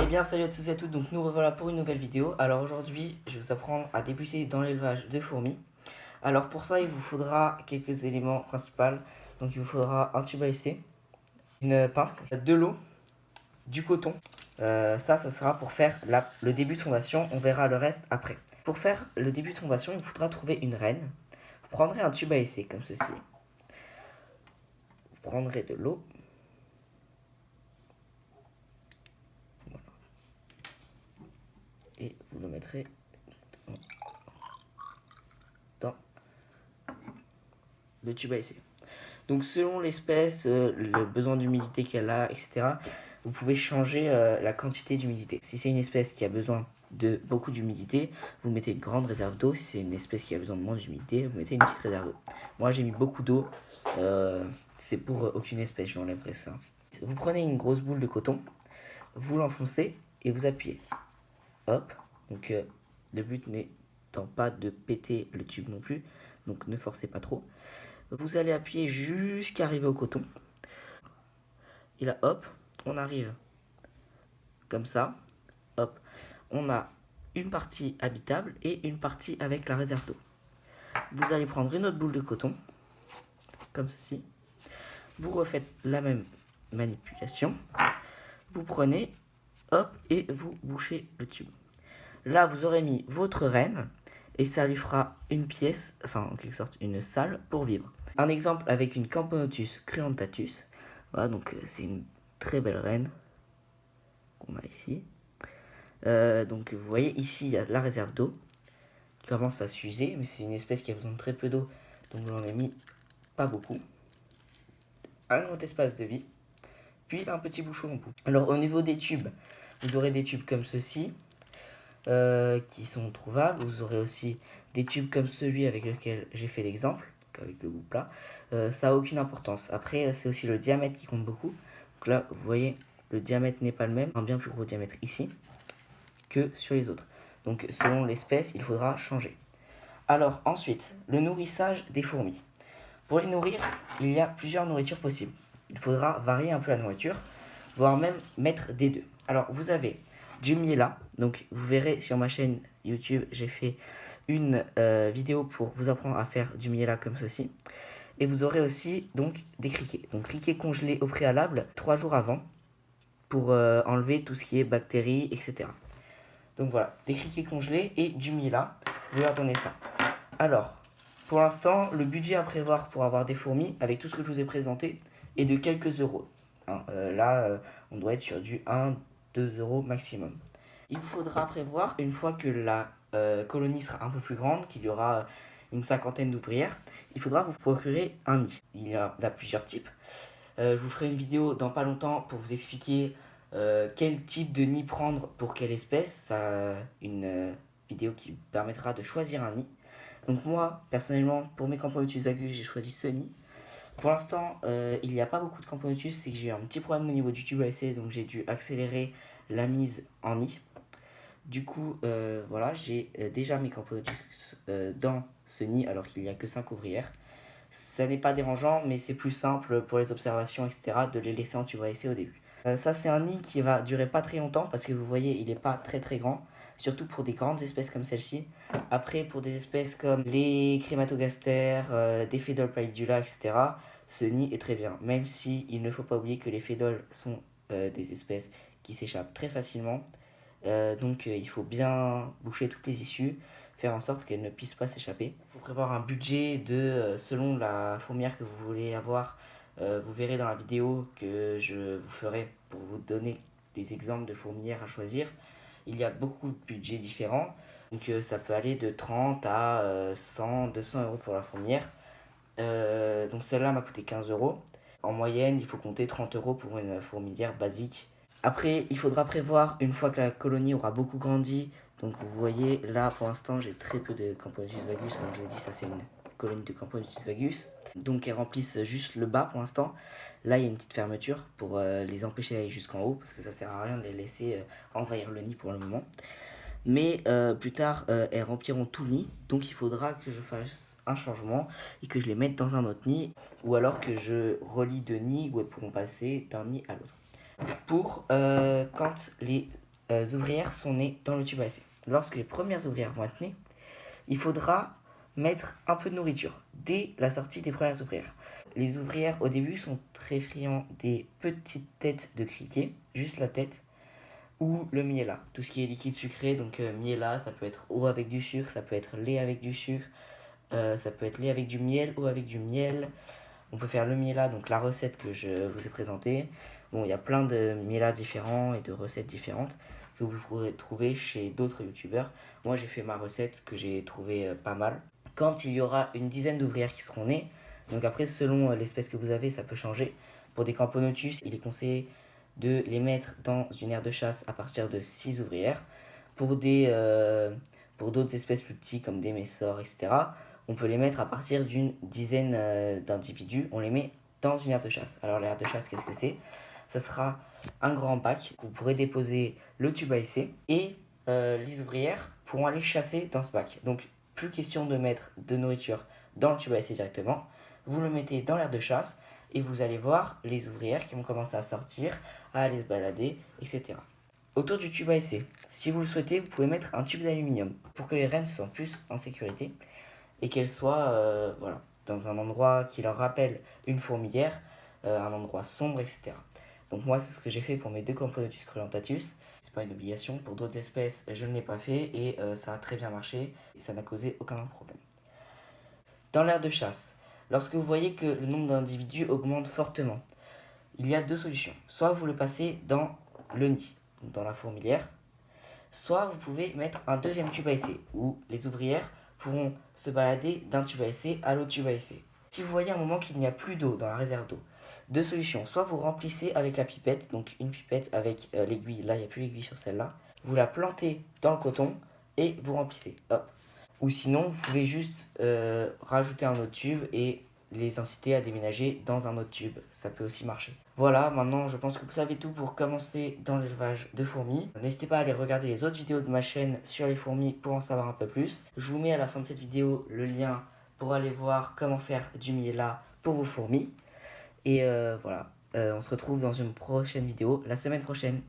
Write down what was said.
Eh bien salut à tous et à toutes, donc nous revoilà pour une nouvelle vidéo. Alors aujourd'hui je vais vous apprendre à débuter dans l'élevage de fourmis. Alors pour ça il vous faudra quelques éléments principaux. Donc il vous faudra un tube à essai, une pince, de l'eau, du coton. Ça sera pour faire le début de fondation, on verra le reste après. Pour faire le début de fondation il vous faudra trouver une reine. Vous prendrez un tube à essai comme ceci. Vous prendrez de l'eau. Et vous le mettrez dans le tube à essai. Donc selon l'espèce, le besoin d'humidité qu'elle a, etc., vous pouvez changer la quantité d'humidité. Si c'est une espèce qui a besoin de beaucoup d'humidité, vous mettez une grande réserve d'eau. Si c'est une espèce qui a besoin de moins d'humidité, vous mettez une petite réserve d'eau. Moi j'ai mis beaucoup d'eau, c'est pour aucune espèce, j'enlèverai ça. Vous prenez une grosse boule de coton, vous l'enfoncez et vous appuyez. Hop, donc le but n'étant pas de péter le tube non plus, donc ne forcez pas trop. Vous allez appuyer jusqu'à arriver au coton. Et là, hop, on arrive comme ça. Hop, on a une partie habitable et une partie avec la réserve d'eau. Vous allez prendre une autre boule de coton, comme ceci. Vous refaites la même manipulation. Vous prenez, hop, et vous bouchez le tube. Là, vous aurez mis votre reine et ça lui fera une pièce, enfin en quelque sorte une salle pour vivre. Un exemple avec une Camponotus cruentatus. Voilà, donc c'est une très belle reine qu'on a ici. Donc vous voyez ici il y a la réserve d'eau qui commence à s'user, mais c'est une espèce qui a besoin de très peu d'eau, donc j'en ai mis pas beaucoup. Un grand espace de vie, puis un petit bouchon en bout. Alors au niveau des tubes, vous aurez des tubes comme ceci qui sont trouvables. Vous aurez aussi des tubes comme celui avec lequel j'ai fait l'exemple, avec le bout plat. Ça n'a aucune importance. Après c'est aussi le diamètre qui compte beaucoup. Donc là vous voyez le diamètre n'est pas le même, un bien plus gros diamètre ici que sur les autres. Donc selon l'espèce il faudra changer. Alors ensuite le nourrissage des fourmis. Pour les nourrir il y a plusieurs nourritures possibles. Il faudra varier un peu la nourriture, voire même mettre des deux. Alors vous avez du miela, donc vous verrez sur ma chaîne YouTube j'ai fait une vidéo pour vous apprendre à faire du miela comme ceci. Et vous aurez aussi donc des criquets. Donc criquets congelés au préalable 3 jours avant pour enlever tout ce qui est bactéries, etc. Donc voilà, des criquets congelés et du miela, vous leur donnez ça. Alors, pour l'instant, le budget à prévoir pour avoir des fourmis, avec tout ce que je vous ai présenté, est de quelques euros. Hein, on doit être sur du 1-2 euros maximum. Il vous faudra prévoir, une fois que la colonie sera un peu plus grande, qu'il y aura une cinquantaine d'ouvrières, il faudra vous procurer un nid. Il y en a plusieurs types. Je vous ferai une vidéo dans pas longtemps pour vous expliquer quel type de nid prendre pour quelle espèce. Ça, une vidéo qui permettra de choisir un nid. Donc moi, personnellement, pour mes Camponotus vagus, j'ai choisi ce nid. Pour l'instant, il n'y a pas beaucoup de Camponotus, c'est que j'ai eu un petit problème au niveau du tube à essai, donc j'ai dû accélérer la mise en nid. Du coup, voilà, j'ai déjà mes Camponotus dans ce nid, alors qu'il n'y a que 5 ouvrières. Ça n'est pas dérangeant, mais c'est plus simple pour les observations, etc., de les laisser en tube à essai au début. Ça, c'est un nid qui va durer pas très longtemps, parce que vous voyez, il n'est pas très grand. Surtout pour des grandes espèces comme celle-ci. Après, pour des espèces comme les crématogastères, des fédoles pallidula, etc., ce nid est très bien. Même si il ne faut pas oublier que les fédoles sont des espèces qui s'échappent très facilement. Donc il faut bien boucher toutes les issues, faire en sorte qu'elles ne puissent pas s'échapper. Il faut prévoir un budget de, selon la fourmière que vous voulez avoir. Vous verrez dans la vidéo que je vous ferai pour vous donner des exemples de fourmilières à choisir. Il y a beaucoup de budgets différents, donc ça peut aller de 30 à 100, 200 euros pour la fourmilière. Donc celle-là m'a coûté 15 euros. En moyenne, il faut compter 30 euros pour une fourmilière basique. Après, il faudra prévoir, une fois que la colonie aura beaucoup grandi, donc vous voyez, là pour l'instant j'ai très peu de Camponotus vagus, comme je l'ai dit, ça c'est une colonie de Camponotus vagus. Donc elles remplissent juste le bas pour l'instant. Là il y a une petite fermeture pour les empêcher d'aller jusqu'en haut, parce que ça sert à rien de les laisser envahir le nid pour le moment. Mais plus tard elles rempliront tout le nid, donc il faudra que je fasse un changement et que je les mette dans un autre nid, ou alors que je relie deux nids où elles pourront passer d'un nid à l'autre. Pour quand les ouvrières sont nées dans le tube à essai. Lorsque les premières ouvrières vont être nées, il faudra mettre un peu de nourriture dès la sortie des premières ouvrières. Les ouvrières au début sont très friands des petites têtes de criquet, juste la tête, ou le miela, tout ce qui est liquide sucré. Donc miela, ça peut être eau avec du sucre, ça peut être lait avec du sucre, ça peut être lait avec du miel, eau avec du miel. On peut faire le miela, donc la recette que je vous ai présentée. Bon, il y a plein de miela différents et de recettes différentes que vous pourrez trouver chez d'autres youtubeurs. Moi, j'ai fait ma recette que j'ai trouvée pas mal. Quand il y aura une dizaine d'ouvrières qui seront nées, donc après, selon l'espèce que vous avez, ça peut changer. Pour des Camponotus, il est conseillé de les mettre dans une aire de chasse à partir de 6 ouvrières. Pour d'autres espèces plus petites comme des messors, etc., on peut les mettre à partir d'une dizaine d'individus. On les met dans une aire de chasse. Alors l'aire de chasse, qu'est-ce que c'est? Ça sera un grand bac où vous pourrez déposer le tube à essai et les ouvrières pourront aller chasser dans ce bac. Donc plus question de mettre de nourriture dans le tube à essai directement. Vous le mettez dans l'aire de chasse et vous allez voir les ouvrières qui vont commencer à sortir, à aller se balader, etc. Autour du tube à essai, si vous le souhaitez, vous pouvez mettre un tube d'aluminium pour que les reines se sentent plus en sécurité et qu'elles soient dans un endroit qui leur rappelle une fourmilière, un endroit sombre, etc. Donc moi, c'est ce que j'ai fait pour mes 2 Camponotus cruentatus. C'est pas une obligation. Pour d'autres espèces, je ne l'ai pas fait et ça a très bien marché et ça n'a causé aucun problème. Dans l'aire de chasse, lorsque vous voyez que le nombre d'individus augmente fortement, il y a 2 solutions. Soit vous le passez dans le nid, donc dans la fourmilière, soit vous pouvez mettre un deuxième tube à essai où les ouvrières pourront se balader d'un tube à essai à l'autre tube à essai. Si vous voyez à un moment qu'il n'y a plus d'eau dans la réserve d'eau, 2 solutions. Soit vous remplissez avec la pipette, donc une pipette avec l'aiguille, là il n'y a plus l'aiguille sur celle-là, vous la plantez dans le coton et vous remplissez. Hop. Ou sinon, vous pouvez juste rajouter un autre tube et les inciter à déménager dans un autre tube. Ça peut aussi marcher. Voilà, maintenant je pense que vous savez tout pour commencer dans l'élevage de fourmis. N'hésitez pas à aller regarder les autres vidéos de ma chaîne sur les fourmis pour en savoir un peu plus. Je vous mets à la fin de cette vidéo le lien pour aller voir comment faire du miela pour vos fourmis. Et voilà, on se retrouve dans une prochaine vidéo la semaine prochaine.